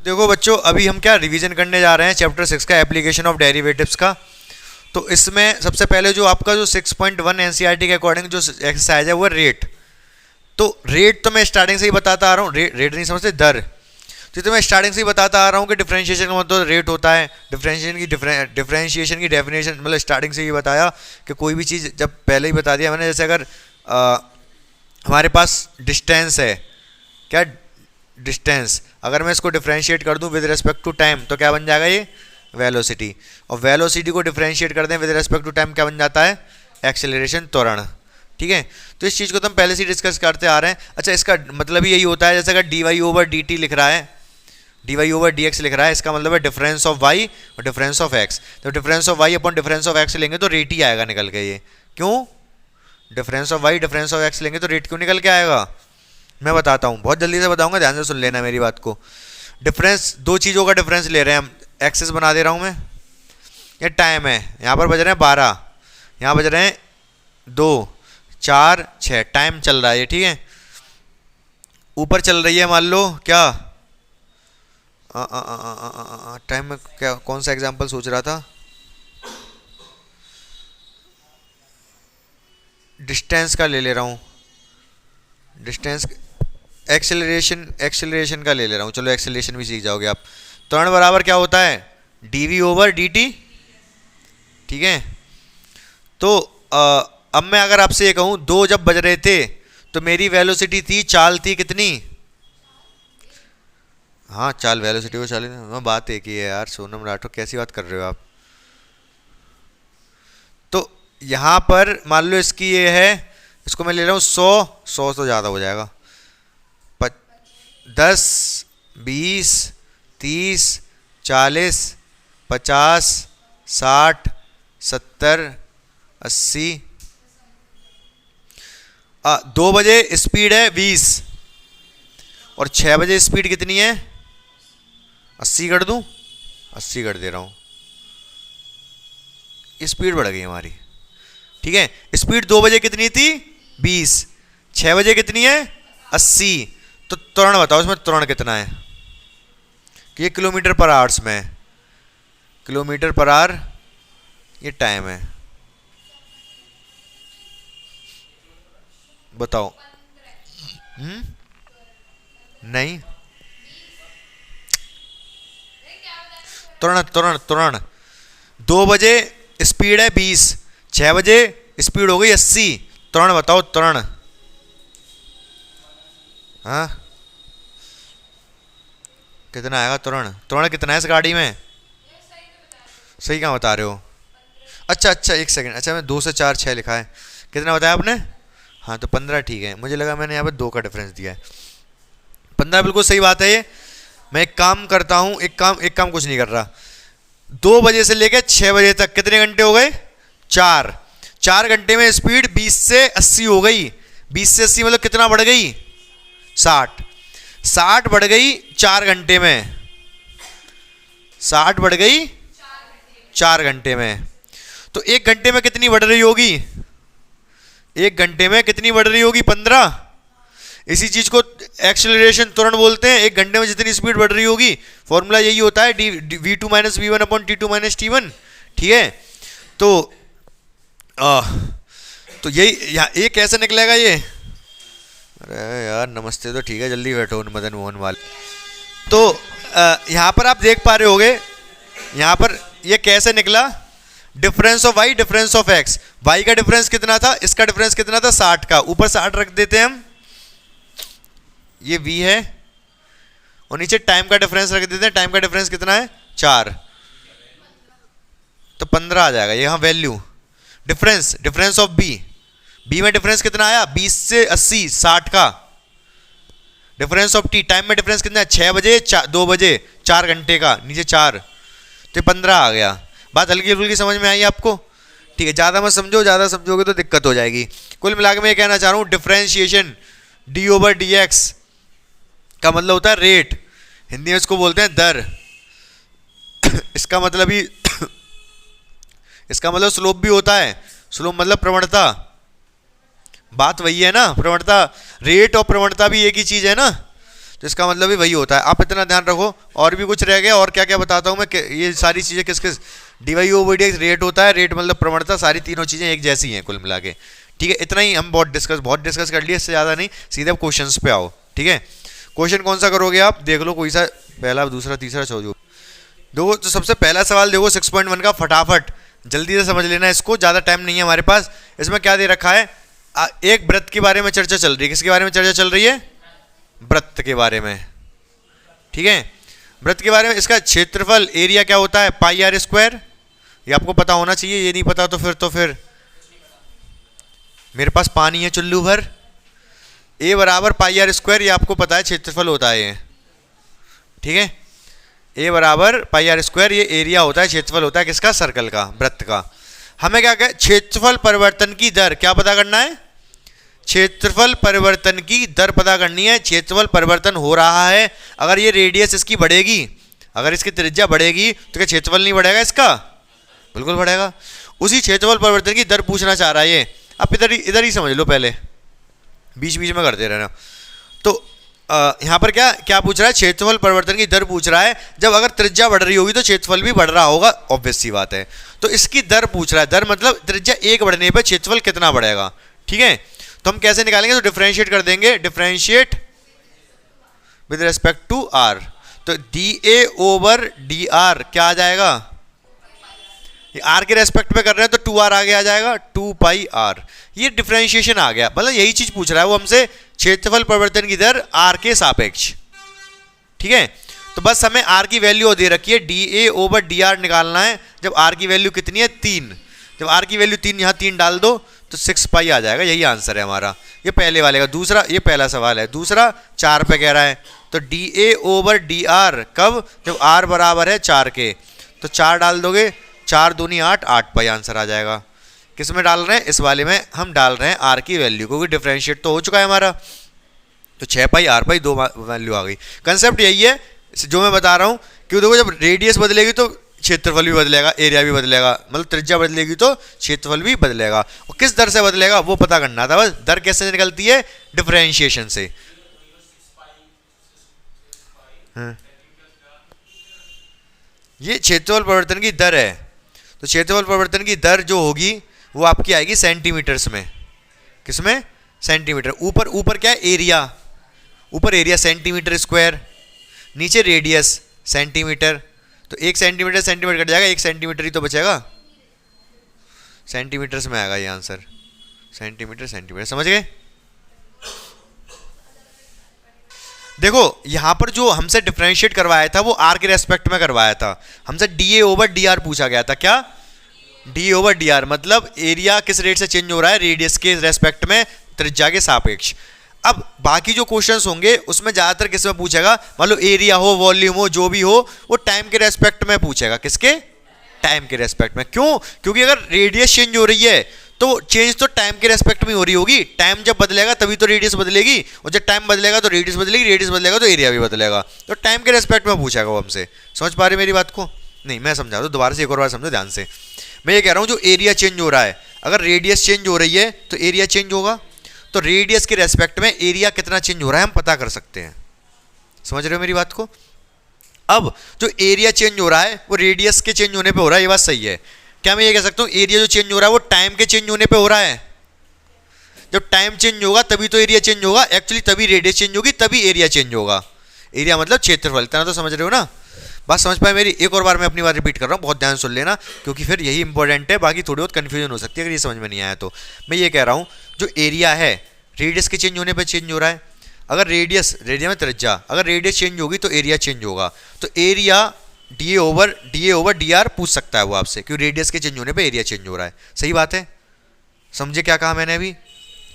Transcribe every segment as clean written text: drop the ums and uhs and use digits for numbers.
देखो बच्चों, अभी हम क्या रिवीजन करने जा रहे हैं चैप्टर 6 का, एप्लीकेशन ऑफ डेरिवेटिव्स का। तो इसमें सबसे पहले जो आपका जो 6.1 एनसीईआरटी के अकॉर्डिंग जो एक्सरसाइज है वो रेट। तो रेट तो मैं स्टार्टिंग से ही बताता आ रहा हूँ, रेट नहीं समझते, दर। तो मैं स्टार्टिंग से ही बताता आ रहा हूँ कि डिफरेंशिएशन का मतलब रेट होता है। डिफरेंशिएशन की डेफिनेशन मतलब स्टार्टिंग से ही बताया कि कोई भी चीज़ जब पहले ही बता दिया मैंने, जैसे अगर हमारे पास डिस्टेंस है, क्या डिस्टेंस, अगर मैं इसको डिफरेंशिएट कर दूं विद रिस्पेक्ट टू टाइम तो क्या बन जाएगा ये वेलोसिटी। और वेलोसिटी को डिफरेंशिएट कर दें विद रिस्पेक्ट टू टाइम क्या बन जाता है एक्सेलरेशन, त्वरण। ठीक है, तो इस चीज़ को तो हम पहले से ही डिस्कस करते आ रहे हैं। अच्छा, इसका मतलब ही यही होता है, जैसे अगर dy/dt लिख रहा है, dy/dx लिख रहा है, इसका मतलब है डिफरेंस ऑफ y और डिफरेंस ऑफ x। तो difference of y upon difference of x लेंगे तो रेट ही आएगा निकल के। ये क्यों, difference of y difference of x लेंगे तो रेट क्यों निकल के आएगा, मैं बताता हूँ, बहुत जल्दी से बताऊंगा, ध्यान से सुन लेना मेरी बात को। डिफरेंस, दो चीज़ों का डिफरेंस ले रहे हैं हम, एक्सेस बना दे रहा हूँ मैं। ये टाइम है, यहाँ पर बज रहे हैं 12, यहाँ बज रहे हैं 2, 4, 6, टाइम चल रहा है ये, ठीक है। ऊपर चल रही है मान लो क्या टाइम में, क्या कौन सा एग्जाम्पल सोच रहा था, डिस्टेंस का ले रहा हूँ, डिस्टेंस, एक्सेलरेशन का ले रहा हूँ। चलो एक्सेलरेशन भी सीख जाओगे आप। त्वरण बराबर क्या होता है dv/dt, ठीक है। तो अब मैं अगर आपसे ये कहूँ 2 जब बज रहे थे तो मेरी वेलोसिटी थी, चाल थी कितनी, हाँ चाल वेलोसिटी को चाल, बात एक ही है यार सोनम राठौर, कैसी बात कर रहे हो आप। तो यहाँ पर मान लो इसकी ये है, इसको मैं ले रहा हूँ 100 तो ज़्यादा हो जाएगा, 10, 20, 30, 40, 50, 60, 70, 80। 2 बजे स्पीड है 20 और 6 बजे स्पीड कितनी है 80 कर दूं, 80 कर दे रहा हूँ, स्पीड बढ़ गई हमारी, ठीक है। स्पीड 2 बजे कितनी थी 20, 6 बजे कितनी है 80। तो त्वरण बताओ इसमें त्वरण कितना है, कि ये किलोमीटर पर आवर्स में है, किलोमीटर पर आवर ये टाइम है, बताओ। नहीं, त्वरण त्वरण त्वरण, 2 बजे स्पीड है 20, 6 बजे स्पीड हो गई 80, त्वरण बताओ त्वरण। हाँ कितना आएगा त्वरण, त्वरण कितना है इस गाड़ी में, सही कहाँ बता रहे हो। अच्छा अच्छा एक सेकंड, अच्छा मैं 2 से 4, 6 लिखा है, कितना बताया आपने, हाँ तो 15, ठीक है। मुझे लगा मैंने यहाँ पे 2 का डिफरेंस दिया है, 15 बिल्कुल सही बात है ये। मैं एक काम करता हूँ, एक काम कुछ नहीं कर रहा, 2 बजे से लेकर 6 बजे तक कितने घंटे हो गए 4 घंटे में स्पीड 20 से 80 हो गई, 20 से 80 मतलब कितना बढ़ गई 60 बढ़ गई 4 घंटे में, 60 बढ़ गई 4 घंटे में। तो 1 घंटे में कितनी बढ़ रही होगी, 1 घंटे में कितनी बढ़ रही होगी 15। इसी चीज को एक्सेलरेशन त्वरण बोलते हैं, 1 घंटे में जितनी स्पीड बढ़ रही होगी, फॉर्मूला यही होता है v2 - v1 upon t2 - t1, ठीक है। तो यही ये कैसे निकलेगा ये, अरे यार नमस्ते तो ठीक है, जल्दी बैठो मदन मोहन वाले। तो यहाँ पर आप देख पा रहे होगे, यहाँ पर ये कैसे निकला, difference of y difference of x, y का डिफरेंस कितना था, इसका डिफरेंस कितना था 60 का, ऊपर 60 रख देते हैं हम, ये v है, और नीचे टाइम का डिफरेंस रख देते हैं, टाइम का डिफरेंस कितना है 4, तो 15 आ जाएगा। यहाँ वैल्यू डिफरेंस ऑफ b में डिफरेंस कितना आया 20 से 80, 60 का। डिफरेंस ऑफ t, टाइम में डिफरेंस कितना है 6 बजे 2 बजे, 4 घंटे का, नीचे 4, तो 15 आ गया। बात हल्की फुल्की समझ में आई आपको, ठीक है। ज़्यादा मत समझो, ज़्यादा समझोगे तो दिक्कत हो जाएगी। कुल मिलाकर मैं ये कहना चाह रहा हूँ, डिफरेंशिएशन d/dx का मतलब होता है रेट, हिंदी में इसको बोलते हैं दर। इसका मतलब ही इसका मतलब स्लोप भी होता है, स्लोप मतलब प्रवणता, बात वही है ना, प्रवणता, रेट और प्रवणता भी एक ही चीज है ना। तो इसका मतलब भी वही होता है। आप इतना ध्यान रखो। और भी कुछ रह गया, और क्या क्या बताता हूँ मैं, ये सारी चीज़ें किस किस, dy over dx रेट होता है, रेट मतलब प्रवणता, सारी तीनों चीज़ें एक जैसी हैं कुल मिला के। ठीक है, इतना ही हम बहुत डिस्कस कर लिए, इससे ज़्यादा नहीं। सीधे अब क्वेश्चंस पे आओ। ठीक है, क्वेश्चन कौन सा करोगे आप, देख लो कोई सा, पहला दूसरा तीसरा चौथा। देखो तो सबसे पहला सवाल देखो 6.1 का, फटाफट जल्दी से समझ लेना इसको, ज़्यादा टाइम नहीं है हमारे पास। इसमें क्या दे रखा है, एक वृत्त के बारे में चर्चा चल रही है। किसके बारे में चर्चा चल रही है, वृत्त के बारे में। ठीक है, वृत्त के बारे में। इसका क्षेत्रफल एरिया क्या होता है, पाई आर स्क्वायर, ये आपको पता होना चाहिए। ये नहीं पता तो फिर मेरे पास पानी है चुल्लू भर। ए बराबर पाई आर स्क्वायर, ये आपको पता है क्षेत्रफल होता है ये। ठीक है, ए बराबर पाई आर स्क्वायर, ये एरिया होता है, क्षेत्रफल होता है किसका, सर्कल का, वृत्त का। हमें क्या कहे, क्षेत्रफल परिवर्तन की दर क्या पता करना है, क्षेत्रफल परिवर्तन की दर पता करनी है। क्षेत्रफल परिवर्तन हो रहा है, अगर ये रेडियस इसकी बढ़ेगी, अगर इसकी त्रिज्या बढ़ेगी तो क्या क्षेत्रफल नहीं बढ़ेगा इसका, बिल्कुल बढ़ेगा। उसी क्षेत्रफल परिवर्तन की दर पूछना चाह रहा है ये। आप इधर ही समझ लो, पहले बीच बीच में करते रहना। तो यहाँ पर क्या क्या पूछ रहा है, क्षेत्रफल परिवर्तन की दर पूछ रहा है। जब अगर त्रिज्या बढ़ रही होगी तो क्षेत्रफल भी बढ़ रहा होगा, ऑब्वियस सी बात है। तो इसकी दर पूछ रहा है, दर मतलब त्रिज्या 1 बढ़ने पर क्षेत्रफल कितना बढ़ेगा। ठीक है, तो हम कैसे निकालेंगे, तो डिफरेंशिएट कर देंगे, differentiate with respect to r. तो d a over d r क्या आ जाएगा, आर के रेस्पेक्ट में कर रहे हैं तो 2r आगे आ जाएगा, 2 पाई आर। ये डिफरेंशिएशन आ गया, मतलब यही चीज पूछ रहा है वो हमसे, क्षेत्रफल परिवर्तन की दर आर के सापेक्ष। ठीक है, तो बस हमें आर की वैल्यू दे रखी है, D a over d are निकालना है। जब आर की वैल्यू कितनी है, 3, जब आर की वैल्यू 3, यहाँ 3 डाल दो तो 6 पाई आ जाएगा। यही आंसर है हमारा, ये पहले वाले का। दूसरा, ये पहला सवाल है। दूसरा 4 पे कह रहा है, तो d a over d are कब, जब आर बराबर है 4 के। तो 4 डाल दोगे, 4 दूनी 8, 8 पाई आंसर आ जाएगा। किस में डाल रहे हैं, इस वाले में हम डाल रहे हैं आर की वैल्यू, क्योंकि डिफरेंशिएट तो हो चुका है हमारा। तो 6 पाई आर पाई 2 वैल्यू आ गई। कंसेप्ट यही है जो मैं बता रहा हूँ, क्यों देखो जब रेडियस बदलेगी तो क्षेत्रफल भी बदलेगा, एरिया भी बदलेगा, मतलब त्रिज्या बदलेगी तो क्षेत्रफल भी बदलेगा। और किस दर से बदलेगा वो पता करना था बस। दर कैसे निकलती है, डिफरेंशिएशन से। ये क्षेत्रफल परिवर्तन की दर है, तो क्षेत्रफल परिवर्तन की दर जो होगी वो आपकी आएगी सेंटीमीटर्स में। किसमें, सेंटीमीटर। ऊपर क्या है, एरिया, ऊपर एरिया सेंटीमीटर स्क्वायर, नीचे रेडियस सेंटीमीटर। तो 1 सेंटीमीटर सेंटीमीटर कट जाएगा, 1 सेंटीमीटर ही तो बचेगा, सेंटीमीटर्स में आएगा ये आंसर, सेंटीमीटर सेंटीमीटर। समझ गए। देखो यहां पर जो हमसे डिफरेंशिएट करवाया था वो आर के रेस्पेक्ट में करवाया था। हमसे D a over d are पूछा गया था। क्या, डी ओवर डी आर मतलब एरिया किस रेट से चेंज हो रहा है, रेडियस के रेस्पेक्ट में, त्रिज्या के सापेक्ष। अब बाकी जो क्वेश्चंस होंगे उसमें ज्यादातर किस में पूछेगा, मान लो एरिया हो, वॉल्यूम हो, जो भी हो, वो टाइम के रेस्पेक्ट में पूछेगा। किसके, टाइम के रेस्पेक्ट में। क्यों, क्योंकि अगर रेडियस चेंज हो रही है तो चेंज तो टाइम के रेस्पेक्ट में हो रही होगी। टाइम जब बदलेगा तभी तो रेडियस बदलेगी, और जब टाइम बदलेगा तो रेडियस बदलेगी, रेडियस बदलेगा तो एरिया भी बदलेगा। तो टाइम के रेस्पेक्ट में पूछेगा वो हमसे। समझ पा रहे मेरी बात को, नहीं मैं समझा दो दोबारा से, एक और बार समझो ध्यान से। मैं ये कह रहा हूँ जो एरिया चेंज हो रहा है, अगर रेडियस चेंज हो रही है तो एरिया चेंज होगा। तो रेडियस के रेस्पेक्ट में एरिया कितना चेंज हो रहा है हम पता कर सकते हैं। समझ रहे हो मेरी बात को। अब जो एरिया चेंज हो रहा है वो रेडियस के चेंज होने पे हो रहा है, ये बात सही है। क्या मैं ये कह सकता हूँ एरिया जो चेंज हो रहा है वो टाइम के चेंज होने पे हो रहा है। जब टाइम चेंज होगा तभी तो एरिया चेंज होगा, एक्चुअली तभी रेडियस चेंज होगी, तभी एरिया चेंज होगा। एरिया मतलब क्षेत्रफल, इतना तो समझ रहे हो ना। बात समझ पाए मेरी। एक और बार मैं अपनी बात रिपीट कर रहा हूँ, बहुत ध्यान सुन लेना, क्योंकि फिर यही इंपॉर्टेंट है, बाकी थोड़ी बहुत कंफ्यूजन हो सकती है अगर ये समझ में नहीं आया तो। मैं ये कह रहा हूँ जो एरिया है रेडियस के चेंज होने पर चेंज हो रहा है। अगर रेडियस में त्रिज्या, अगर रेडियस चेंज होगी तो एरिया चेंज होगा। तो area D over d are पूछ सकता है वो आपसे, क्योंकि रेडियस के चेंज होने पे एरिया चेंज हो रहा है। सही बात है, समझे क्या कहा मैंने अभी।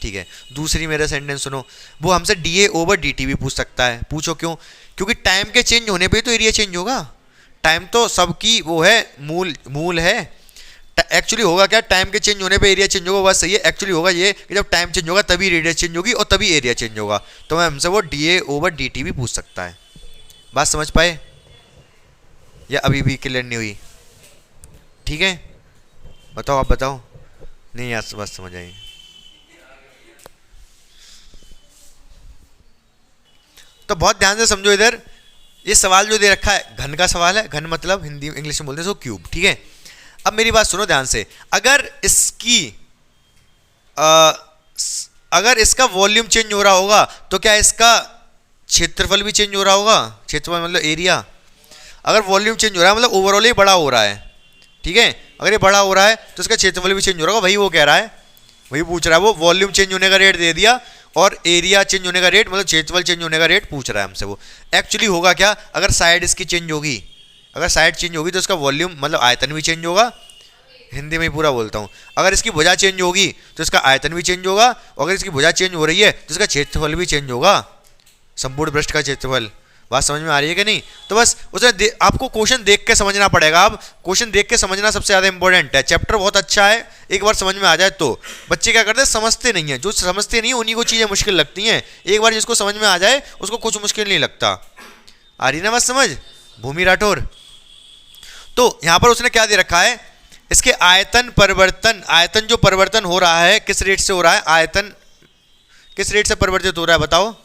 ठीक है, दूसरी मेरा सेंटेंस सुनो, वो हमसे D a over D T भी पूछ सकता है। पूछो क्यों, क्योंकि टाइम के चेंज होने पे तो एरिया चेंज होगा। टाइम तो सबकी वो है, मूल है। एक्चुअली होगा क्या, टाइम के चेंज होने पे एरिया चेंज होगा, बात सही है। एक्चुअली होगा ये कि जब टाइम चेंज होगा तभी रेडियस चेंज होगी और तभी एरिया चेंज होगा। तो मैं हमसे वो D a over D T भी पूछ सकता है। बात समझ पाए या अभी भी क्लियर नहीं हुई। ठीक है, बताओ, आप बताओ। नहीं यार बस समझ आई। तो बहुत ध्यान से समझो इधर, ये सवाल जो दे रखा है घन का सवाल है, घन मतलब हिंदी इंग्लिश में बोलते हैं सो क्यूब, ठीक है। अब मेरी बात सुनो ध्यान से, अगर इसका वॉल्यूम चेंज हो रहा होगा तो क्या इसका क्षेत्रफल भी चेंज हो रहा होगा? क्षेत्रफल मतलब एरिया। अगर वॉल्यूम चेंज हो रहा है मतलब ओवरऑल ही बड़ा हो रहा है, ठीक है। अगर ये बड़ा हो रहा है तो इसका क्षेत्रफल भी चेंज हो रहा होगा, वही वो कह रहा है, वही पूछ रहा है वो। वॉल्यूम चेंज होने का रेट दे दिया और एरिया चेंज होने का रेट मतलब क्षेत्रफल चेंज होने का रेट पूछ रहा है हमसे वो। एक्चुअली होगा क्या, अगर साइड इसकी चेंज होगी, अगर साइड चेंज होगी तो इसका वॉल्यूम मतलब आयतन भी चेंज होगा, हिंदी में ही पूरा बोलता हूँ। अगर इसकी भुजा चेंज होगी तो इसका आयतन भी चेंज होगा, और अगर इसकी भुजा चेंज हो रही है तो इसका क्षेत्रफल भी चेंज होगा, संपूर्ण पृष्ठ का क्षेत्रफल। बात समझ में आ रही है कि नहीं? तो बस उसमें आपको क्वेश्चन देख के समझना पड़ेगा। अब क्वेश्चन देख के समझना सबसे ज़्यादा इंपॉर्टेंट है। चैप्टर बहुत अच्छा है, एक बार समझ में आ जाए तो। बच्चे क्या करते हैं, समझते नहीं है, जो समझते नहीं उन्हीं को चीज़ें मुश्किल लगती हैं। एक बार जिसको समझ में आ जाए उसको कुछ मुश्किल नहीं लगता। आ रही ना बात समझ, भूमि राठौर? तो यहाँ पर उसने क्या दे रखा है, इसके आयतन परिवर्तन, आयतन जो परिवर्तन हो रहा है किस रेट से हो रहा है, आयतन किस रेट से परिवर्तित हो रहा है बताओ?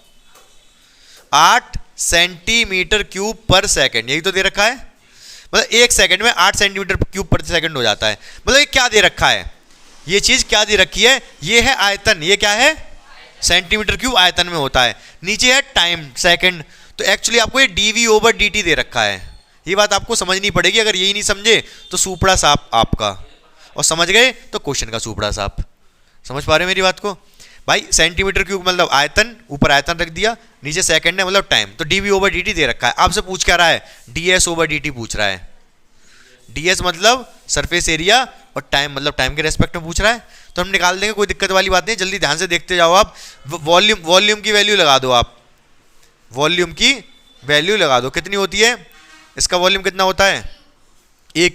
8 सेंटीमीटर क्यूब पर सेकंड, यही तो दे रखा है। मतलब 1 सेकंड में 8 सेंटीमीटर क्यूब प्रति सेकंड हो जाता है। मतलब ये क्या दे रखा है, ये चीज क्या दे रखी है, ये है आयतन, ये क्या है सेंटीमीटर क्यूब आयतन में होता है। नीचे है टाइम सेकंड, तो एक्चुअली आपको ये dv/dt दे रखा है। ये बात आपको समझनी पड़ेगी, अगर यही नहीं समझे तो सुपड़ा साफ आपका, और समझ गए तो क्वेश्चन का सुपड़ा साफ। समझ पा रहे हो मेरी बात को भाई? सेंटीमीटर क्यूब मतलब आयतन, ऊपर आयतन रख दिया, नीचे सेकंड है मतलब टाइम, तो dv/dt दे रखा है। आपसे पूछ क्या रहा है, ds/dt पूछ रहा है। ds मतलब सरफेस एरिया और टाइम मतलब टाइम के रेस्पेक्ट में पूछ रहा है, तो हम निकाल देंगे, कोई दिक्कत वाली बात नहीं। जल्दी ध्यान से देखते जाओ आप। वॉल्यूम की वैल्यू लगा दो आप, वॉल्यूम की वैल्यू लगा दो, कितनी होती है इसका वॉल्यूम, कितना होता है a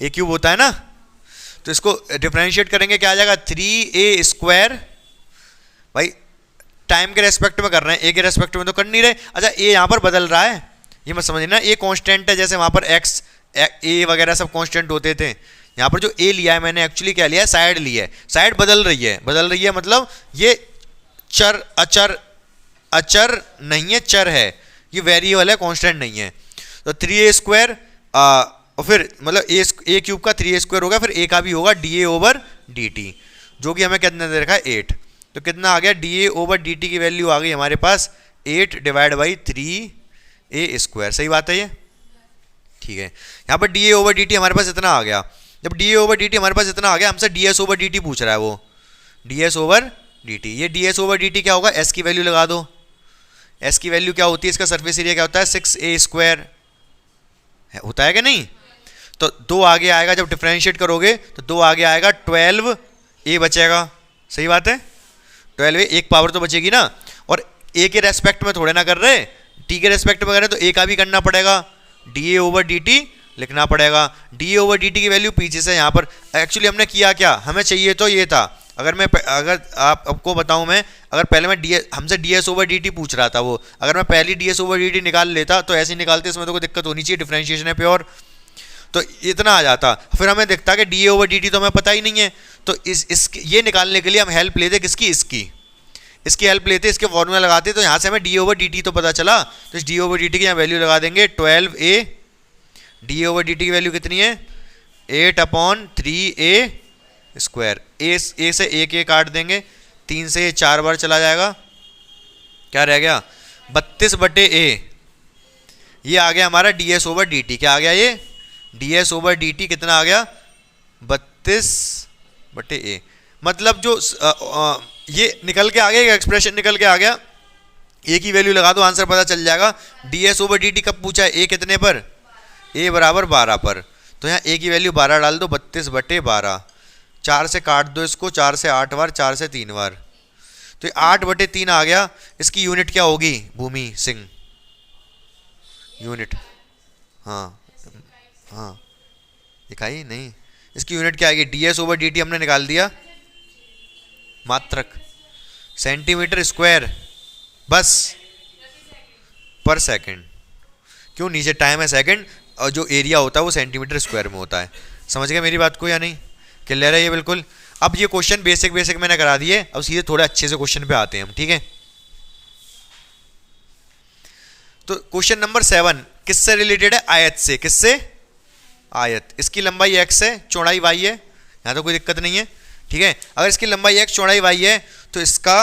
क्यूब होता है ना। तो इसको डिफरेंशिएट करेंगे क्या आ जाएगा, 3a²। भाई टाइम के रेस्पेक्ट में कर रहे हैं, ए के रेस्पेक्ट में तो कर नहीं रहे। अच्छा ए यहाँ पर बदल रहा है, ये मत समझना, ए कांस्टेंट है, जैसे वहाँ पर एक्स ए वगैरह सब कांस्टेंट होते थे। यहाँ पर जो ए लिया है मैंने एक्चुअली क्या लिया है, साइड ली है। साइड बदल रही है, बदल रही है मतलब ये चर अचर नहीं है, चर है, ये वेरिएबल है, कांस्टेंट नहीं है। तो 3a² और फिर मतलब ए क्यूब का 3a² होगा, फिर ए का भी होगा dA/dt, जो कि हमें कितना दे रखा है 8। तो कितना आ गया, dA/dt की वैल्यू आ गई हमारे पास 8/3a²। सही बात है ये, ठीक है। यहाँ पर dA/dt हमारे पास इतना आ गया। जब dA/dt हमारे पास इतना आ गया, हमसे ds/dt पूछ रहा है वो, ds/dt। ये ds/dt क्या होगा, s की वैल्यू लगा दो। s की वैल्यू क्या होती है, इसका सरफेस एरिया क्या होता है 6a² होता है कि नहीं। तो 2 आगे आएगा, जब डिफरेंशिएट करोगे तो 2 आगे आएगा, 12a बचेगा। सही बात है, 12a, एक पावर तो बचेगी ना। और a के रेस्पेक्ट में थोड़े ना कर रहे, t के रेस्पेक्ट में कर रहे, तो a का भी करना पड़ेगा, dA/dt लिखना पड़ेगा। dA/dt की वैल्यू पीछे से यहाँ पर एक्चुअली हमने किया क्या, हमें चाहिए तो ये था। अगर आपको बताऊं मैं, अगर पहले मैं हमसे ds/dt पूछ रहा था वो, अगर मैं पहली ds/dt निकाल लेता तो ऐसे ही निकालते, इसमें तो कोई दिक्कत होनी चाहिए, डिफरेंशिएशन है प्योर, तो इतना आ जाता। फिर हमें दिखता कि dA/dt तो हमें पता ही नहीं है, तो ये निकालने के लिए हम हेल्प लेते किसकी, इसकी हेल्प लेते, इसके फॉर्मूला लगाते, तो यहाँ से हमें dA/dt तो पता चला। तो इस dA/dt की यहाँ वैल्यू लगा देंगे 12a। dA/dt की वैल्यू कितनी है, 8/3a²। ए से एक काट देंगे, 3 से 4 बार चला जाएगा, क्या रह गया 32/a। ये आ गया हमारा ds/dt। क्या आ गया ये, ds/dt कितना आ गया 32/a। मतलब जो ये निकल के आ गया, एक्सप्रेशन निकल के आ गया, a की वैल्यू लगा दो, आंसर पता चल जाएगा। ds/dt कब पूछा है, a कितने पर, a बराबर 12 पर, तो यहाँ a की वैल्यू 12 डाल दो, 32/12। 4 से काट दो इसको, 4 से 8 बार, 4 से 3 बार, तो 8/3 आ गया। इसकी यूनिट क्या होगी, भूमि सिंह यूनिट, हाँ इकाई नहीं, इसकी यूनिट क्या आएगी, ds/dt हमने निकाल दिया, मात्रक सेंटीमीटर स्क्वायर बस पर सेकंड। क्यों, नीचे टाइम है सेकंड, और जो एरिया होता है वो सेंटीमीटर स्क्वायर में होता है। समझ गए मेरी बात को या नहीं, क्लियर है ये बिल्कुल। अब ये क्वेश्चन बेसिक मैंने करा दिए, अब सीधे थोड़े अच्छे से क्वेश्चन पे आते हैं हम, ठीक है। तो क्वेश्चन नंबर 7 किससे रिलेटेड है? आयत से। किससे? आयत। इसकी लंबाई x है, चौड़ाई y है, यहाँ तो कोई दिक्कत नहीं है, ठीक है। अगर इसकी लंबाई x, चौड़ाई y है तो इसका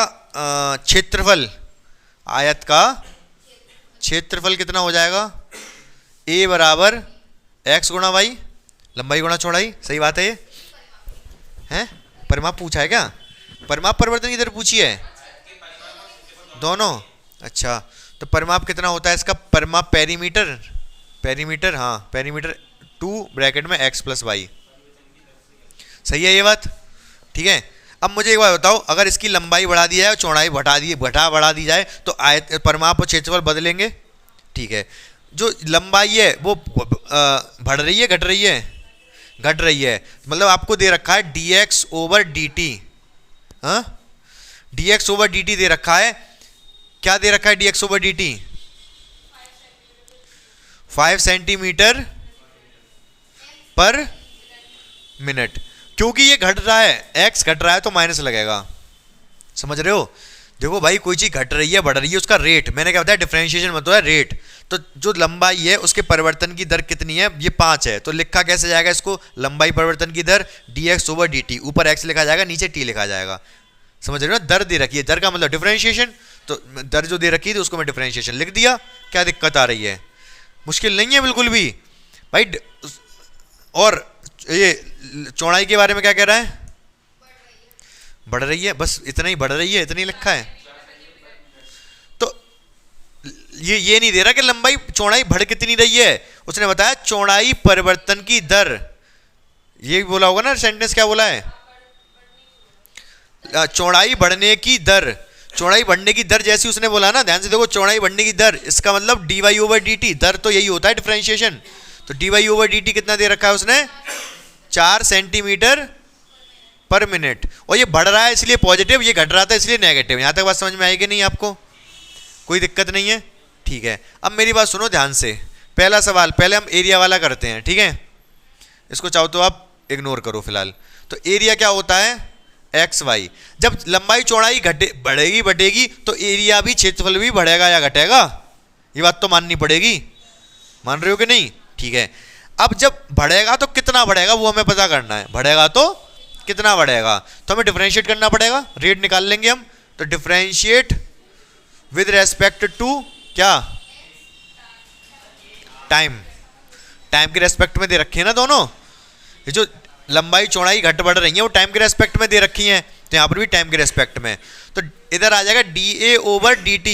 क्षेत्रफल, आयत का क्षेत्रफल कितना हो जाएगा? a बराबर x गुणा y, लंबाई गुणा चौड़ाई। सही बात है ये, हैं? परिमाप पूछा है क्या? परिमाप परिवर्तन की दर पूछी है दोनों। अच्छा, तो परिमाप कितना होता है इसका? परिमाप पेरीमीटर, पेरीमीटर, हाँ पेरीमीटर 2 ब्रैकेट में x प्लस वाई। सही है ये बात, ठीक है। अब मुझे एक बात बताओ, अगर इसकी लंबाई बढ़ा दी जाए और चौड़ाई बढ़ा दी जाए तो आयत, परिमाप और क्षेत्रफल बदलेंगे, ठीक है। जो लंबाई है वो बढ़ रही है, घट रही है? घट रही है। मतलब आपको दे रखा है dx ओवर dt, हाँ dx ओवर dt दे रखा है। क्या दे रखा है dx ओवर dt? 5 सेंटीमीटर पर मिनट। क्योंकि ये घट रहा है, x घट रहा है तो माइनस लगेगा, समझ रहे हो? देखो भाई, कोई चीज घट रही है, बढ़ रही है, उसका रेट, मैंने क्या बताया? डिफरेंशिएशन मतलब है रेट। तो जो लंबाई है उसके परिवर्तन की दर कितनी है? ये 5 है। तो लिखा कैसे जाएगा इसको? लंबाई परिवर्तन की दर dx ओवर dt, ऊपर x लिखा जाएगा, नीचे t लिखा जाएगा। समझ रहे हो ना? दर दे रखी है, दर का मतलब डिफरेंशिएशन, तो दर जो दे रखी है तो उसको मैं डिफरेंशिएशन लिख दिया। क्या दिक्कत आ रही है? मुश्किल नहीं है बिल्कुल भी भाई। और ये चौड़ाई के बारे में क्या कह रहा है? बढ़ रही है, बस इतना ही, बढ़ रही है, इतना ही लिखा है। तो ये नहीं दे रहा कि लंबाई चौड़ाई बढ़ कितनी रही है, उसने बताया चौड़ाई परिवर्तन की दर। ये बोला होगा ना सेंटेंस, क्या बोला है? चौड़ाई बढ़ने की दर, चौड़ाई बढ़ने की दर जैसी उसने बोला ना, ध्यान से देखो, चौड़ाई बढ़ने की दर, इसका मतलब dy ओवर dt, दर तो यही होता है डिफरेंशिएशन। तो dy ओवर dt कितना दे रखा है उसने? 4 सेंटीमीटर पर मिनट। और ये बढ़ रहा है इसलिए पॉजिटिव, ये घट रहा था इसलिए नेगेटिव। यहां तक बात समझ में आएगी नहीं आपको? कोई दिक्कत नहीं है, ठीक है। अब मेरी बात सुनो ध्यान से। पहला सवाल, पहले हम एरिया वाला करते हैं, ठीक है। इसको चाहो तो आप इग्नोर करो फिलहाल। तो एरिया क्या होता है? X Y. जब लंबाई चौड़ाई बढ़ेगी तो एरिया भी, क्षेत्रफल भी बढ़ेगा या घटेगा? ये बात तो माननी पड़ेगी, मान रहे हो कि नहीं? ठीक है। अब जब बढ़ेगा तो कितना बढ़ेगा वो हमें पता करना है। बढ़ेगा तो कितना बढ़ेगा, तो हमें डिफरेंशिएट करना पड़ेगा, रेट निकाल लेंगे हम। तो डिफरेंशिएट विद रेस्पेक्ट टू क्या? टाइम। टाइम के रेस्पेक्ट में दे रखे हैं ना दोनों। ये जो लंबाई चौड़ाई घट बढ़ रही है वो टाइम के रेस्पेक्ट में दे रखी हैं, तो यहाँ पर भी टाइम के रेस्पेक्ट में। तो इधर आ जाएगा dA ओवर dt।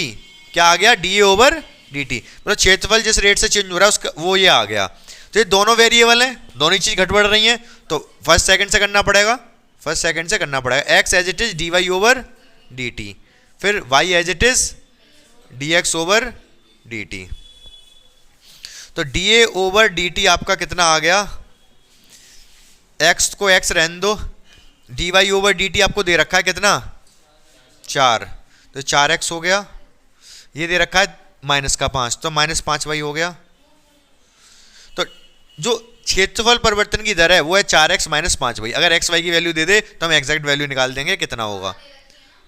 क्या आ गया? dA ओवर dt, मतलब क्षेत्रफल जिस रेट से चेंज हो रहा है उसका वो ये आ गया। तो ये दोनों वेरिएबल हैं, दोनों ही चीज घट बढ़ रही हैं, तो फर्स्ट सेकंड से करना पड़ेगा, फर्स्ट सेकंड से करना पड़ेगा। x as it is dy over dt, फिर y as it is dx over dt। तो dA ओवर dt आपका कितना आ गया? x को x रहने दो, dy ओवर dt आपको दे रखा है कितना? 4, तो 4x हो गया। ये दे रखा है माइनस का 5, तो माइनस 5y हो गया। तो जो क्षेत्रफल परिवर्तन की दर है वो है 4x माइनस 5y। अगर x y की वैल्यू दे दे तो हम एग्जैक्ट वैल्यू निकाल देंगे कितना होगा।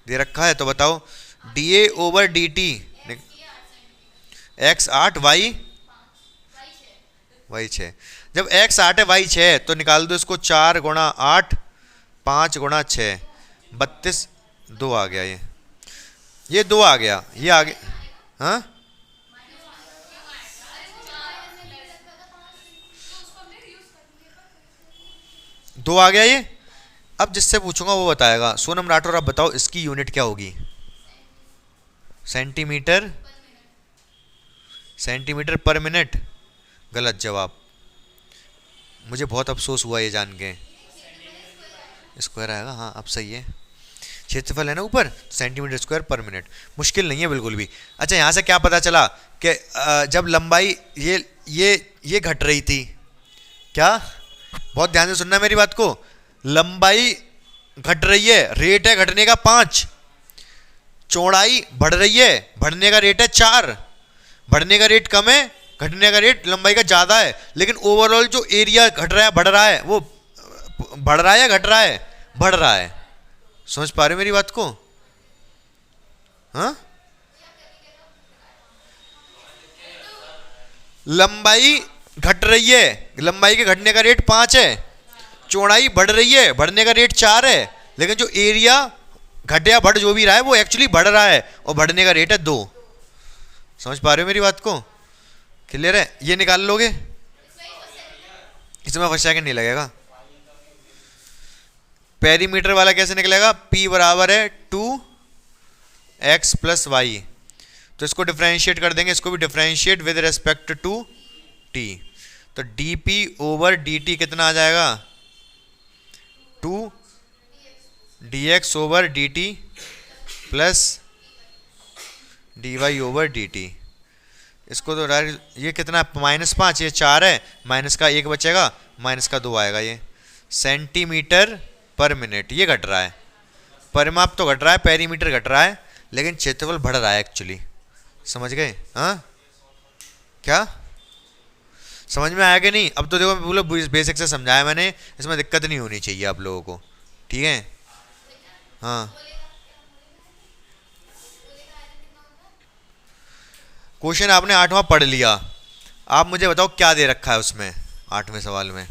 दे रखा है तो बताओ, dA over dt, x 8 y 6। जब x 8 है y 6 तो निकाल दो इसको, 4 गुणा 8, 5 गुणा 6, 32, 2 आ गया। ये 2 आ गया, ये आ गया, हाँ 2 आ गया ये। अब जिससे पूछूंगा वो बताएगा। सोनम राठौर, आप बताओ इसकी यूनिट क्या होगी? सेंटीमीटर, सेंटीमीटर पर मिनट। गलत जवाब, मुझे बहुत अफसोस हुआ ये जान के। स्क्वायर आएगा, हाँ अब सही है। क्षेत्रफल है ना ऊपर, सेंटीमीटर स्क्वायर पर मिनट। मुश्किल नहीं है बिल्कुल भी। अच्छा, यहाँ से क्या पता चला कि जब लंबाई ये घट रही थी, क्या, बहुत ध्यान से सुनना मेरी बात को, लंबाई घट रही है, रेट है घटने का 5, चौड़ाई बढ़ रही है, बढ़ने का रेट है 4, बढ़ने का रेट कम है, घटने का रेट लंबाई का ज़्यादा है, लेकिन ओवरऑल जो एरिया घट रहा है बढ़ रहा है, वो बढ़ रहा है या घट रहा है? बढ़ रहा है। समझ पा रहे हो मेरी बात को? हाँ लंबाई घट रही है, लंबाई के घटने का रेट 5 है, चौड़ाई बढ़ रही है, बढ़ने का रेट 4 है, लेकिन जो एरिया घट या बढ़ जो भी रहा है वो एक्चुअली बढ़ रहा है और बढ़ने का रेट है 2। समझ पा रहे हो मेरी बात को? क्लियर है? ये निकाल लोगे, इसमें फर्स्ट सेकंड नहीं लगेगा। पेरीमीटर वाला कैसे निकलेगा? P बराबर है 2x प्लस वाई, तो इसको डिफरेंशिएट कर देंगे, इसको भी differentiate with respect to t, तो dp ओवर dt कितना आ जाएगा? 2 dx over dt plus dy over dt। इसको तो डायरेक्ट ये कितना -5, ये 4 है, माइनस का 1 बचेगा, माइनस का 2 आएगा। ये सेंटीमीटर पर मिनट ये घट रहा है, परिमाप तो घट रहा है, पेरीमीटर घट रहा है, लेकिन क्षेत्रफल बढ़ रहा है एक्चुअली। समझ गए? हाँ, क्या समझ में आया कि नहीं? अब तो देखो बोलो बेसिक से समझाया मैंने, इसमें दिक्कत नहीं होनी चाहिए आप लोगों को, ठीक है? हाँ, क्वेश्चन आपने 8वां पढ़ लिया, आप मुझे बताओ क्या दे रखा है उसमें 8वें सवाल में।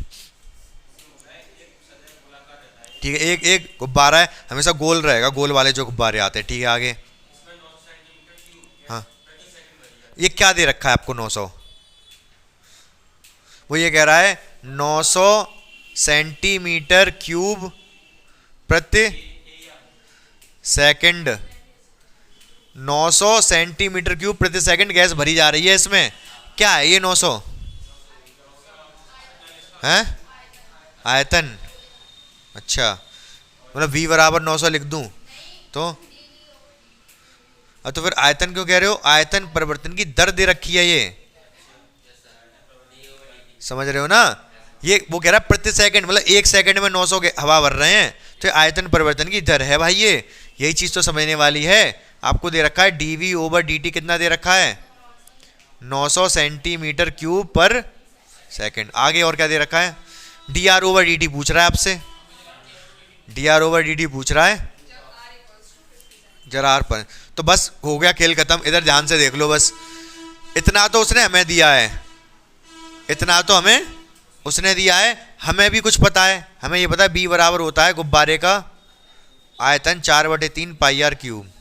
ठीक है, एक एक गुब्बारा है, हमेशा गोल रहेगा, गोल वाले जो गुब्बारे आते हैं, ठीक है? आगे हाँ, ये क्या दे रखा है आपको? 900, वो ये कह रहा है 900 सेंटीमीटर क्यूब प्रति सेकंड, 900 सेंटीमीटर क्यूब प्रति सेकंड गैस भरी जा रही है इसमें। क्या है ये 900? है आयतन। अच्छा, मतलब v बराबर 900 लिख दूं तो? अब तो फिर आयतन क्यों कह रहे हो? आयतन परिवर्तन की दर दे रखी है ये, समझ रहे हो ना? ये वो कह रहा है प्रति सेकंड, मतलब 1 सेकंड में 900 हवा भर रहे हैं, तो आयतन परिवर्तन की दर है भाई ये, यही चीज तो समझने वाली है। आपको दे रखा है dv ओवर dt कितना दे रखा है? 900 सेंटीमीटर क्यूब पर सेकंड। आगे और क्या दे रखा है? dr ओवर dt पूछ रहा है आपसे, dr ओवर dt पूछ रहा है जरा r पर। तो बस हो गया खेल खत्म, इधर ध्यान से देख लो, बस इतना तो उसने हमें दिया है, इतना तो हमें उसने दिया है, हमें भी कुछ पता है, हमें ये पता है b बराबर होता है गुब्बारे का आयतन 4/3 पाई r क्यूब।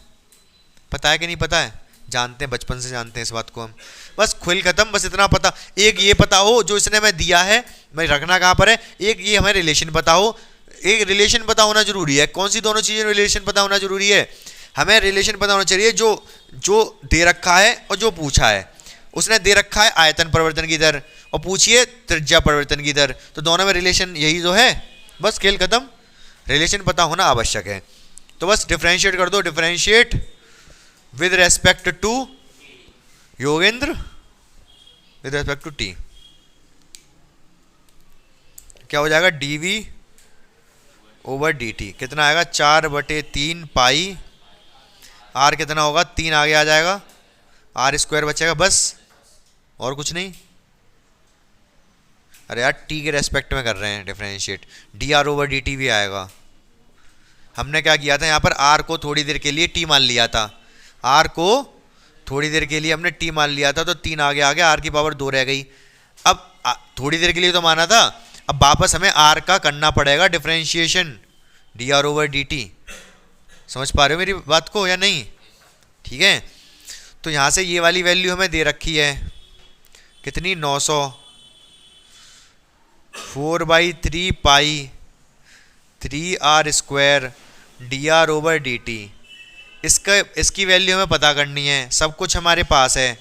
पता है कि नहीं पता है? जानते हैं, बचपन से जानते हैं इस बात को हम। बस खेल खत्म, बस इतना पता, एक ये पता हो जो इसने हमें दिया है, मैं रखना कहाँ पर है, एक ये हमें रिलेशन पता हो, एक रिलेशन पता होना जरूरी है। कौन सी दोनों चीजें रिलेशन पता होना जरूरी है? हमें रिलेशन पता होना चाहिए जो जो दे रखा है और जो पूछा है। उसने दे रखा है आयतन परिवर्तन की दर और पूछिए त्रिज्या परिवर्तन की दर, तो दोनों में रिलेशन यही जो है, बस खेल खत्म, रिलेशन पता होना आवश्यक है। तो बस डिफरेंशिएट कर दो, डिफरेंशिएट विद रेस्पेक्ट टू योगेंद्र, विद रेस्पेक्ट टू टी, क्या हो जाएगा? dv ओवर dt कितना आएगा? 4/3 पाई, r कितना होगा? 3 आगे आ जाएगा, r स्क्वायर बचेगा, बस और कुछ नहीं। अरे यार t के रेस्पेक्ट में कर रहे हैं डिफरेंशिएट, dr ओवर dt भी आएगा। हमने क्या किया था यहाँ पर? r को थोड़ी देर के लिए t मान लिया था, r को थोड़ी देर के लिए हमने t मान लिया था, तो 3 आगे आ गया, r की पावर 2 रह गई। अब थोड़ी देर के लिए तो माना था, अब वापस हमें r का करना पड़ेगा डिफरेंशिएशन, dr ओवर dt। समझ पा रहे हो मेरी बात को या नहीं? ठीक है, तो यहाँ से ये वाली वैल्यू हमें दे रखी है कितनी? 900, 4/3 पाई 3r square dr over dt। इसकी वैल्यू हमें पता करनी है, सब कुछ हमारे पास है,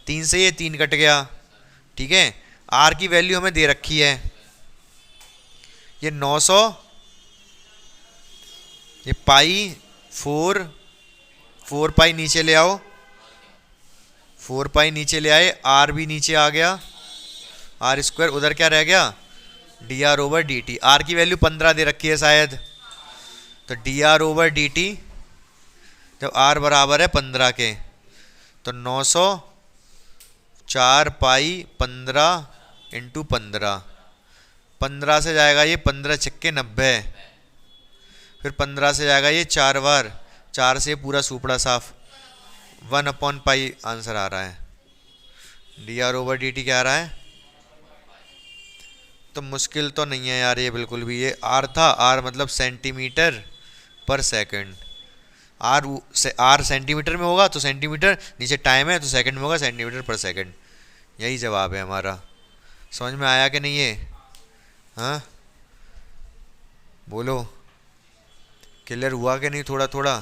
3 से ये 3 कट गया, ठीक है? r की वैल्यू हमें दे रखी है, ये 900, ये पाई 4 पाई नीचे ले आओ, 4 पाई नीचे ले आए, r भी नीचे आ गया, r स्क्वायर, उधर क्या रह गया? dr over dt। r की वैल्यू 15 दे रखी है शायद, तो dr ओवर dt जब r बराबर है 15 के, तो 900 4 पाई 15 इंटू 15 से जाएगा ये 15 छक्के 90, फिर 15 से जाएगा ये 4 बार, 4 से पूरा सुपड़ा साफ, 1/पाई आंसर आ रहा है, D r over D T क्या आ रहा है? तो मुश्किल तो नहीं है यार ये बिल्कुल भी। ये आर था, आर मतलब सेंटीमीटर पर सेकंड। आर से आर सेंटीमीटर में होगा तो सेंटीमीटर, नीचे टाइम है तो सेकंड में होगा सेंटीमीटर पर सेकंड। यही जवाब है हमारा। समझ में आया कि नहीं ये? हाँ बोलो, क्लियर हुआ कि नहीं? थोड़ा थोड़ा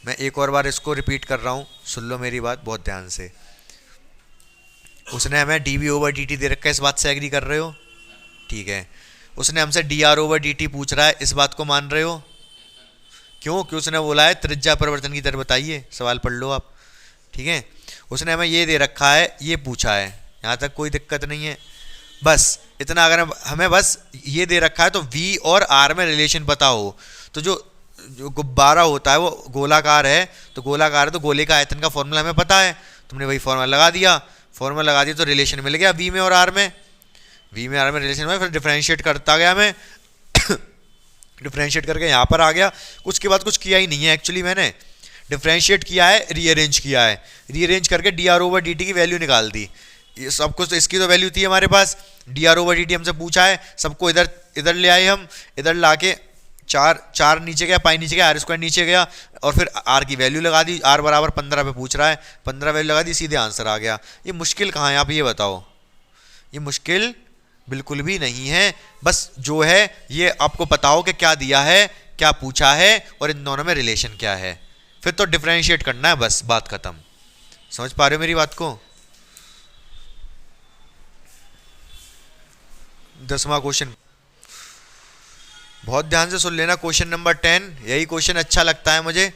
मैं एक और बार इसको रिपीट कर रहा हूँ, सुन लो मेरी बात बहुत ध्यान से। उसने हमें d v over D t दे रखा है, इस बात से एग्री कर रहे हो? ठीक है। उसने हमसे D r over D T पूछ रहा है, इस बात को मान रहे हो? क्यों? कि उसने बोला है त्रिज्या परिवर्तन की दर बताइए, सवाल पढ़ लो आप। ठीक है। उसने हमें ये दे रखा है, ये पूछा है, यहाँ तक कोई दिक्कत नहीं है। बस इतना, अगर हमें बस ये दे रखा है तो V और R में रिलेशन पता हो तो जो जो गुब्बारा होता है वो गोलाकार है, तो गोलाकार है तो गोले का आयतन का फॉर्मूला हमें पता है, तुमने वही फॉर्मूला लगा दिया। फॉर्मूला लगा दिया तो रिलेशन मिल गया V में और R में। V में R में रिलेशन में फिर डिफरेंशिएट करता गया मैं डिफरेंशिएट करके यहाँ पर आ गया। कुछ के बाद कुछ किया ही नहीं है एक्चुअली, मैंने डिफरेंशिएट किया है, रीअरेंज किया है, रीअरेंज करके D r over D T की वैल्यू निकाल दी। ये सब कुछ तो इसकी तो वैल्यू थी हमारे पास, d r over D t हमसे पूछा है, सबको इधर इधर ले आए हम, इधर ला के चार नीचे गया, पाई नीचे गया, आर स्क्वायर नीचे गया, और फिर आर की वैल्यू लगा दी। आर बराबर 15 पे पूछ रहा है, 15 वैल्यू लगा दी, सीधे आंसर आ गया। ये मुश्किल कहाँ है आप ये बताओ? ये मुश्किल बिल्कुल भी नहीं है। बस जो है ये आपको पता हो कि क्या दिया है, क्या पूछा है, और इन दोनों में रिलेशन क्या है, फिर तो डिफरेंशिएट करना है, बस बात खत्म। समझ पा रहे हो मेरी बात को? 10वां क्वेश्चन बहुत ध्यान से सुन लेना, क्वेश्चन नंबर 10। यही क्वेश्चन अच्छा लगता है मुझे,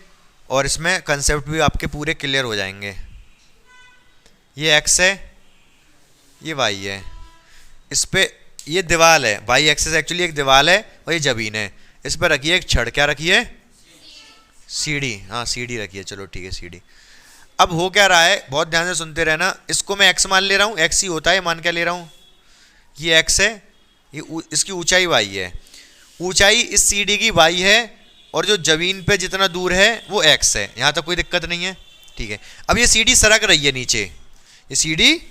और इसमें कंसेप्ट भी आपके पूरे क्लियर हो जाएंगे। ये x है, ये y है, इस पे ये दीवार है, y एक्सिस एक्चुअली एक दीवार है और ये जमीन है। इस पर रखिए एक छड़, क्या रखिए? सीढ़ी। हाँ सीढ़ी रखिए, चलो ठीक है सीढ़ी। अब हो क्या रहा है, बहुत ध्यान से सुनते रहना। इसको मैं x मान ले रहा हूँ, x ही होता है, मान क्या ले रहा हूँ? ये x है, ये इसकी ऊंचाई y है। ऊंचाई इस सीढ़ी की y है, और जो जमीन पे जितना दूर है वो x है। यहाँ तक कोई दिक्कत नहीं है? ठीक है। अब ये सीढ़ी सरक रही है नीचे, ये सीढ़ी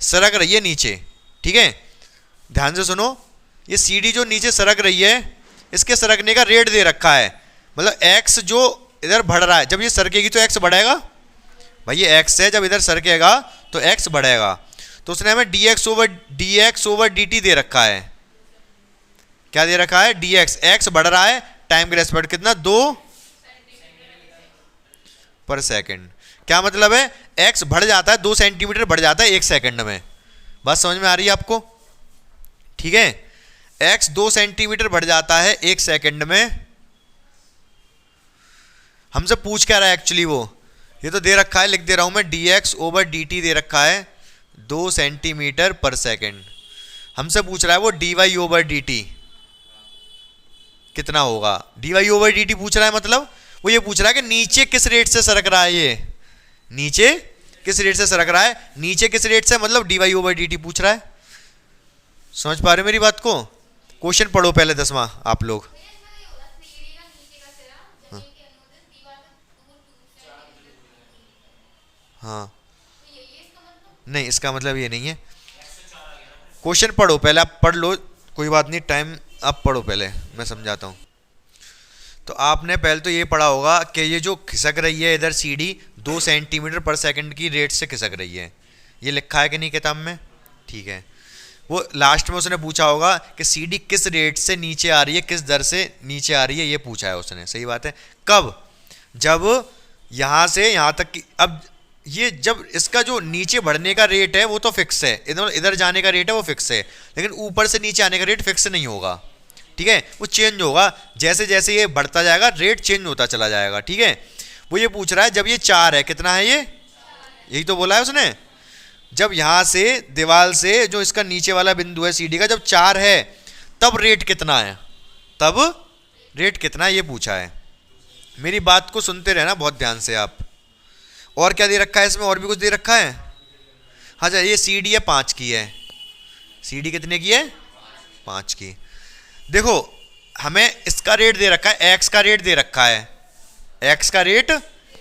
सरक रही है नीचे, ठीक है? ध्यान से सुनो, ये सीढ़ी जो नीचे सरक रही है, इसके सरकने का रेट दे रखा है, मतलब x जो इधर बढ़ रहा है, जब ये सरकेगी तो x बढ़ेगा। भाई ये x है, जब इधर सरकेगा तो x बढ़ेगा। तो उसने हमें dx ओवर dt दे रखा है। क्या दे रखा है? dx, x बढ़ रहा है टाइम के रेस्पेक्ट कितना? 2 पर सेकंड। क्या मतलब है? x बढ़ जाता है, 2 सेंटीमीटर बढ़ जाता है 1 सेकंड में। बात समझ में आ रही है आपको? ठीक है, x 2 सेंटीमीटर बढ़ जाता है 1 सेकंड में। हमसे पूछ क्या रहा है एक्चुअली? वो ये तो दे रखा है, लिख दे रहा हूं मैं, dx ओवर dt दे रखा है 2 सेंटीमीटर पर सेकंड। हमसे पूछ रहा है वो dy ओवर dt कितना होगा। dy ओवर dt पूछ रहा है, मतलब वो ये पूछ रहा है कि नीचे किस रेट से सरक रहा है, ये नीचे किस रेट से सरक रहा है। नीचे किस रेट से, मतलब dy ओवर dt पूछ रहा है। समझ पा रहे हो मेरी बात को? क्वेश्चन पढ़ो पहले 10वां आप लोग। हाँ नहीं, इसका मतलब ये नहीं है। क्वेश्चन पढ़ो पहले, आप पढ़ लो, कोई बात नहीं, टाइम आप पढ़ो पहले, मैं समझाता हूँ। तो आपने पहले तो ये पढ़ा होगा कि ये जो खिसक रही है इधर सीढ़ी 2 सेंटीमीटर पर सेकंड की रेट से खिसक रही है। ये लिखा है कि नहीं किताब में? ठीक है। वो लास्ट में उसने पूछा होगा कि सीढ़ी किस रेट से नीचे आ रही है, किस दर से नीचे आ रही है, ये पूछा है उसने। सही बात है। कब? जब यहाँ से यहाँ तक की, अब ये जब इसका जो नीचे बढ़ने का रेट है वो तो फिक्स है, इधर इधर जाने का रेट है वो फिक्स है, लेकिन ऊपर से नीचे आने का रेट फिक्स नहीं होगा। ठीक है, वो चेंज होगा, जैसे जैसे ये बढ़ता जाएगा रेट चेंज होता चला जाएगा। ठीक है। वो ये पूछ रहा है जब ये 4 है, कितना है ये? यही तो बोला है उसने। जब यहाँ से दीवार से जो इसका नीचे वाला बिंदु है सीढ़ी का, जब 4 है तब रेट कितना है, तब रेट कितना है, ये पूछा है। मेरी बात को सुनते रहना बहुत ध्यान से आप। और क्या दे रखा है इसमें? और भी कुछ दे रखा है। हाँ ये सीढ़ी है 5 की है। सीढ़ी कितने की है? 5 की। देखो हमें इसका रेट दे रखा है, एक्स का रेट दे रखा है, एक्स का रेट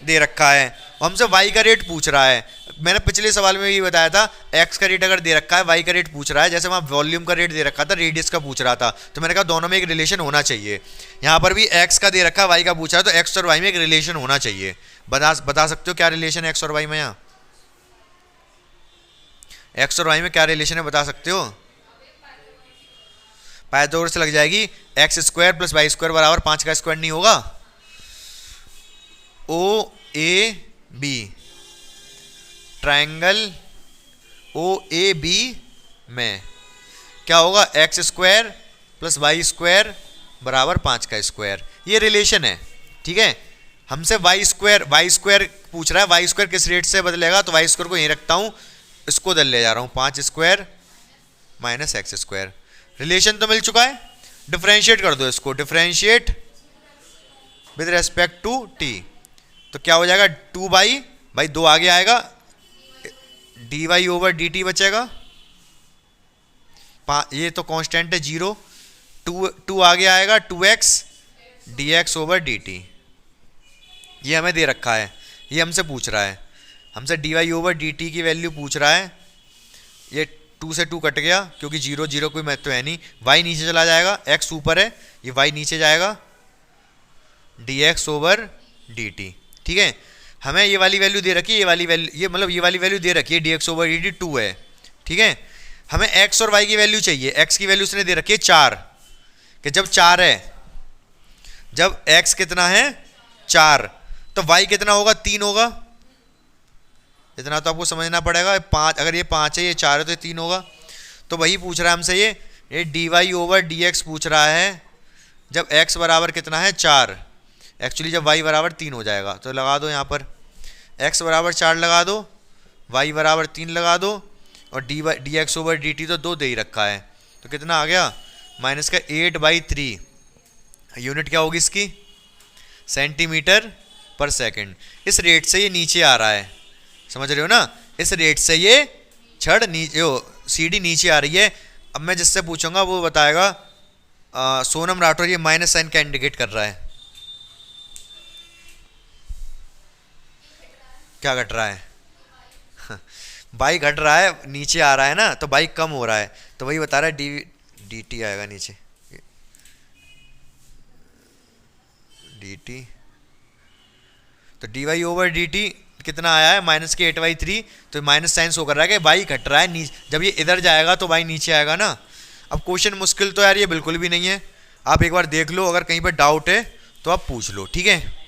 दे रखा है, और हमसे वाई का रेट पूछ रहा है। मैंने पिछले सवाल में भी बताया था, एक्स का रेट अगर दे रखा है, वाई का रेट पूछ रहा है, जैसे वहाँ वॉल्यूम का रेट दे रखा था, रेडियस का पूछ रहा था, तो मैंने कहा दोनों में एक रिलेशन होना चाहिए। यहाँ पर भी एक्स का दे रखा है, वाई का पूछा है, तो एक्स और वाई में एक रिलेशन होना चाहिए। बता सकते हो क्या रिलेशन है एक्स और वाई में? यहाँ एक्स और वाई में क्या रिलेशन है, बता सकते हो? पाइथागोरस से लग जाएगी, x square plus y square बराबर 5 का स्क्वायर नहीं होगा? O A B, triangle O A B में क्या होगा? X square plus y square बराबर 5 का स्क्वायर, ये रिलेशन है। ठीक है, हमसे वाई स्क्वायर पूछ रहा है, वाई स्क्वायर किस रेट से बदलेगा, तो वाई स्क्वायर को यहीं रखता हूँ, इसको बदल ले जा रहा हूँ, 5 square minus X square. Relation तो मिल चुका है, डिफरेंशिएट कर दो इसको, differentiate with respect to T, तो क्या हो जाएगा? 2 बाई 2 आगे आएगा, D Y over D T बचेगा, ये तो कांस्टेंट है 0, 2 आगे आएगा 2x D x over D T, ये हमें दे रखा है, ये हमसे पूछ रहा है, हमसे D Y over D T की वैल्यू पूछ रहा है। ये 2 से 2 कट गया क्योंकि 0 कोई महत्व है नहीं, y नीचे चला जाएगा, x ऊपर है, ये y नीचे जाएगा, D x over D T. ठीक है, हमें ये वाली वैल्यू दे रखी है, ये वाली वैल्यू दे रखी है, D x over D T 2 है। ठीक है, हमें x और y की वैल्यू चाहिए, x की वैल्यू उसने दे रखी है 4, कि जब 4 है, जब x कितना है 4, तो y कितना होगा? 3 होगा, इतना तो आपको समझना पड़ेगा। 5, अगर ये 5 है, ये 4 है, तो ये 3 होगा। तो वही पूछ रहा है हमसे, ये D Y over D X पूछ रहा है, जब x बराबर कितना है 4, एक्चुअली जब y बराबर 3 हो जाएगा, तो लगा दो यहाँ पर, x बराबर 4 लगा दो, y बराबर 3 लगा दो, और D x over D T तो 2 दे ही रखा है, तो कितना आ गया? माइनस का 8/3, यूनिट क्या होगी इसकी? सेंटीमीटर पर सेकंड। इस रेट से ये नीचे आ रहा है, समझ रहे हो ना? इस रेट से ये छड़ नीचे, सीढ़ी नीचे आ रही है। अब मैं जिससे पूछूंगा वो बताएगा। सोनम राठौर, ये माइनस साइन क्या इंडिकेट कर रहा है? क्या घट रहा है? बाई घट रहा है, नीचे आ रहा है ना, तो बाई कम हो रहा है, तो वही बता रहा है, डी टी आएगा नीचे, डी टी, तो D Y over D T कितना आया है? माइनस के 8/3, तो माइनस साइन शो कर रहा है कि बाई घट रहा है, जब ये इधर जाएगा तो बाई नीचे आएगा ना। अब क्वेश्चन मुश्किल तो यार ये बिल्कुल भी नहीं है, आप एक बार देख लो, अगर कहीं पर डाउट है तो आप पूछ लो। ठीक है।